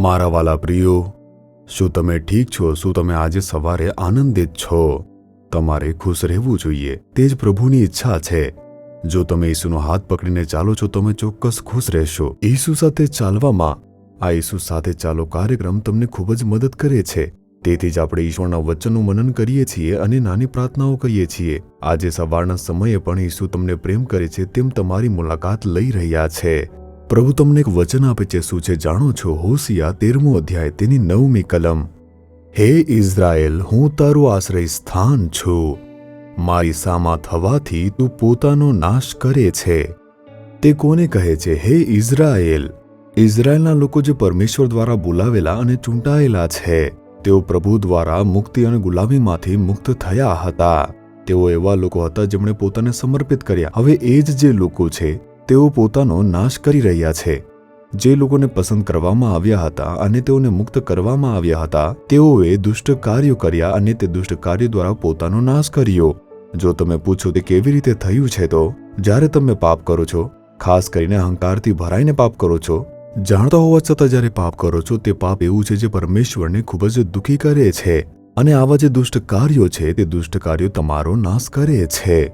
મારા વાલા પ્રિયો, શું તમે ઠીક છો? શું તમે આજે સવારે આનંદિત છો? તમારે ખુશ રહેવું જોઈએ, તે જ પ્રભુની ઈચ્છા છે. જો તમે ઈસુનો હાથ પકડીને ચાલો છો, તમે ચોક્કસ ખુશ રહેશો. ઈસુ સાથે ચાલવામાં આ ઈસુ સાથે ચાલો કાર્યક્રમ તમને ખૂબ જ મદદ કરે છે. તેથી જ આપણે ઈશ્વરના વચનનું મનન કરીએ છીએ અને નાની પ્રાર્થનાઓ કરીએ છીએ. આજે સવારના સમયે પણ ઈસુ તમને પ્રેમ કરે છે તેમ તમારી મુલાકાત લઈ રહ્યા છે. પ્રભુ તમને એક વચન આપે છે. શું છે જાણો છો? હોશિયા 13મો અધ્યાય તેની 9મી કલમ. હે ઇઝરાયેલ, હું તારું આશ્રય સ્થાન છું. મારી સામા થવાથી તું પોતાનો નાશ કરે છે. તે કોને કહે છે? હે ઇઝરાયેલ. ઇઝરાયેલના લોકો જે પરમેશ્વર દ્વારા બોલાવેલા અને ચૂંટાયેલા છે. તેઓ પ્રભુ દ્વારા મુક્તિ અને ગુલામીમાંથી મુક્ત થયા હતા. તેઓ એવા લોકો હતા જેમણે પોતાને સમર્પિત કર્યા. હવે એ જે લોકો છે તેઓ પોતાનો નાશ કરી રહ્યા છે. જે લોકોને પસંદ કરવામાં આવ્યા હતા અને તેઓને મુક્ત કરવામાં આવ્યા હતા, તેઓએ દુષ્ટ કાર્યો કર્યા અને તે દુષ્ટ કાર્યો દ્વારા પોતાનો નાશ કર્યો. જો તમે પૂછો તે કેવી રીતે થયું છે, તો જ્યારે તમે પાપ કરો છો, ખાસ કરીને અહંકારથી ભરાઈને પાપ કરો છો, જાણતા હોવા છતાં જ્યારે પાપ કરો છો, તે પાપ એવું છે જે પરમેશ્વરને ખૂબ જ દુઃખી કરે છે. અને આવા જે દુષ્ટ કાર્યો છે, તે દુષ્ટ કાર્યો તમારો નાશ કરે છે.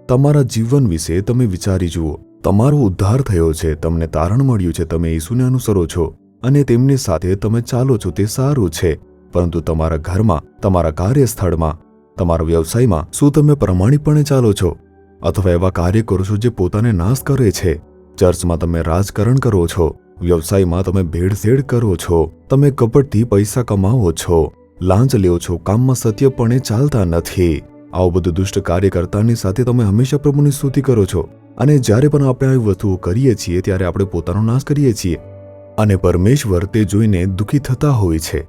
તમારા જીવન વિશે તમે વિચારી જુઓ. તમારો ઉદ્ધાર થયો છે, તમને તારણ મળ્યું છે, તમે ઈસુને અનુસરો છો અને તેમની સાથે તમે ચાલો છો, તે સારું છે. પરંતુ તમારા ઘરમાં, તમારા કાર્યસ્થળમાં, તમારા વ્યવસાયમાં શું તમે પ્રમાણિકપણે ચાલો છો? અથવા એવા કાર્ય કરો છો જે પોતાને નાશ કરે છે? ચર્ચમાં તમે રાજકારણ કરો છો, વ્યવસાયમાં તમે ભેળસેળ કરો છો, તમે કપટથી પૈસા કમાવો છો, લાંચ લ્યો છો, કામમાં સત્યપણે ચાલતા નથી. આવું બધું દુષ્ટ કાર્ય કરતાની સાથે તમે હંમેશા પ્રભુની સ્તુતિ કરો છો. અને જ્યારે પણ આપણે આવી વસ્તુઓ કરીએ છીએ ત્યારે આપણે પોતાનો નાશ કરીએ છીએ. અને પરમેશ્વર તે જોઈને દુઃખી થતા હોય છે.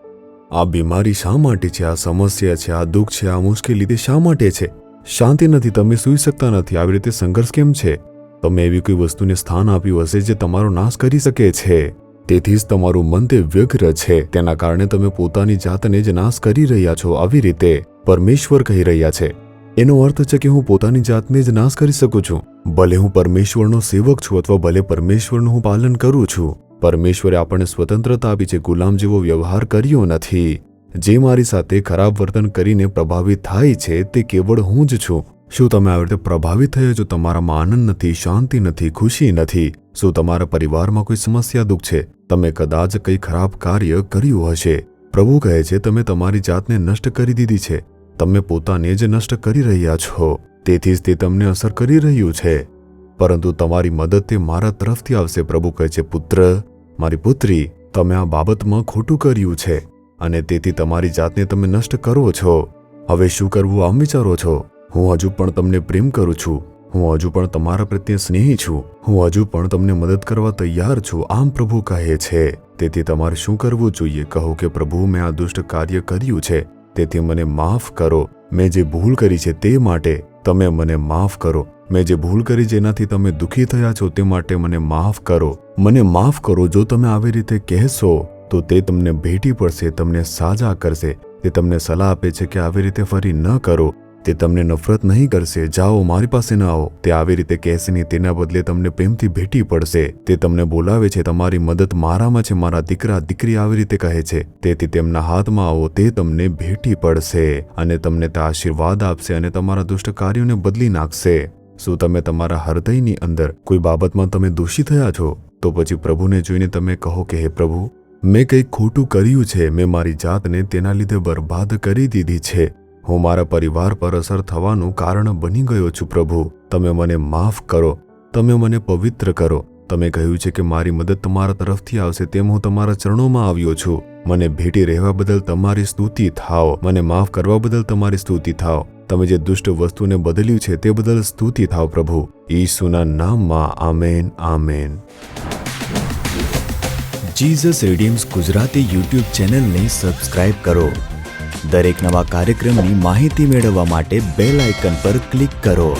આ બીમારી શા માટે છે? આ સમસ્યા છે, આ દુઃખ છે, આ મુશ્કેલી તે શા માટે છે? શાંતિ નથી, તમે સૂઈ શકતા નથી, આવી રીતે સંઘર્ષ કેમ છે? તમે એવી કોઈ વસ્તુને સ્થાન આપ્યું હશે જે તમારો નાશ કરી શકે છે. તેથી જ તમારું મન તે વ્યગ્ર છે. તેના કારણે તમે પોતાની જાતને જ નાશ કરી રહ્યા છો. આવી રીતે પરમેશ્વર કહી રહ્યા છે. એનો અર્થ છે કે હું પોતાની જાતને જ નાશ કરી શકું છું. ભલે હું પરમેશ્વરનો સેવક છું અથવા ભલે પરમેશ્વરનું હું પાલન કરું છું. પરમેશ્વરે આપણને સ્વતંત્રતા આપી છે. ગુલામ જેવો વ્યવહાર કર્યો નથી. જે મારી સાથે ખરાબ વર્તન કરીને પ્રભાવિત થાય છે, તે કેવળ હું જ છું. શું તમે આવી રીતે પ્રભાવિત થયા છો? તમારામાં આનંદ નથી, શાંતિ નથી, ખુશી નથી? શું તમારા પરિવારમાં કોઈ સમસ્યા, દુઃખ છે? તમે કદાચ કંઈ ખરાબ કાર્ય કર્યું હશે. પ્રભુ કહે છે તમે તમારી જાતને નષ્ટ કરી દીધી છે. તમે પોતાને જ નષ્ટ કરી રહ્યા છો. તેથી જ તે તમને અસર કરી રહ્યું છે. પરંતુ તમારી મદદ તે મારા તરફથી આવશે. પ્રભુ કહે છે, પુત્ર, મારી પુત્રી, તમે આ બાબતમાં ખોટું કર્યું છે અને તેથી તમારી જાતને તમે નષ્ટ કરો છો. હવે શું કરવું આમ વિચારો છો? હું હજુ પણ તમને પ્રેમ કરું છું. હું હજુ પણ તમારા પ્રત્યે સ્નેહી છું. હું હજુ પણ તમને મદદ કરવા તૈયાર છું. આમ પ્રભુ કહે છે. તેથી તમારે શું કરવું જોઈએ? કહો કે પ્રભુ, મેં આ દુષ્ટ કાર્ય કર્યું છે, તેથી મને માફ કરો. મેં જે ભૂલ કરી છે તે માટે તમે મને માફ કરો. મેં જે ભૂલ કરી જેનાથી તમે દુઃખી થયા છો તે માટે મને માફ કરો. મને માફ કરો. જો તમે આવી રીતે કહેશો તો તે તમને ભેટી પડશે, તમને સાજા કરશે. તે તમને સલાહ આપે છે કે આવી રીતે ફરી ન કરો. તે તમને નફરત નહીં કરશે. જાઓ, મારી પાસે ન આવો. તે આવી રીતે કહેશે નહીં. તેના બદલે તમને પ્રેમથી ભેટી પડશે. તે તમને બોલાવે છે. તમારી મદદ મારામાં છે. મારા દીકરા, દીકરી આવી રીતે કહે છે. તેથી તેમના હાથમાં આવો. તે તમને ભેટી પડશે અને તમને તે આશીર્વાદ આપશે અને તમારા દુષ્ટ કાર્યોને બદલી નાખશે. શું તમે તમારા હૃદયની અંદર કોઈ બાબતમાં તમે દોષી થયા છો? તો પછી પ્રભુને જોઈને તમે કહો કે હે પ્રભુ, મેં કંઈક ખોટું કર્યું છે. મેં મારી જાતને તેના લીધે બરબાદ કરી દીધી છે. હું મારા પરિવાર પર અસર થવાનું કારણ બની ગયો છું. પ્રભુ, તમે મને માફ કરો. તમે મને પવિત્ર કરો. તમે કહ્યું છે કે મારી મદદ તમારા તરફથી આવશે, તેમ હું તમારા ચરણોમાં આવ્યો છું. મને ભેટી રહેવા બદલ તમારી સ્તુતિ થાઓ. મને માફ કરવા બદલ તમારી સ્તુતિ થાઓ. તમે જે દુષ્ટ વસ્તુને બદલ્યું છે તે બદલ સ્તુતિ થાઓ. પ્રભુ ઈસુના નામમાં. આમેન, આમેન. જીસસ રિડીમ્સ ગુજરાતી યુટ્યુબ ચેનલને સબસ્ક્રાઇબ કરો. દરેક નવા કાર્યક્રમની માહિતી મેળવવા માટે બેલ આઇકન પર ક્લિક કરો.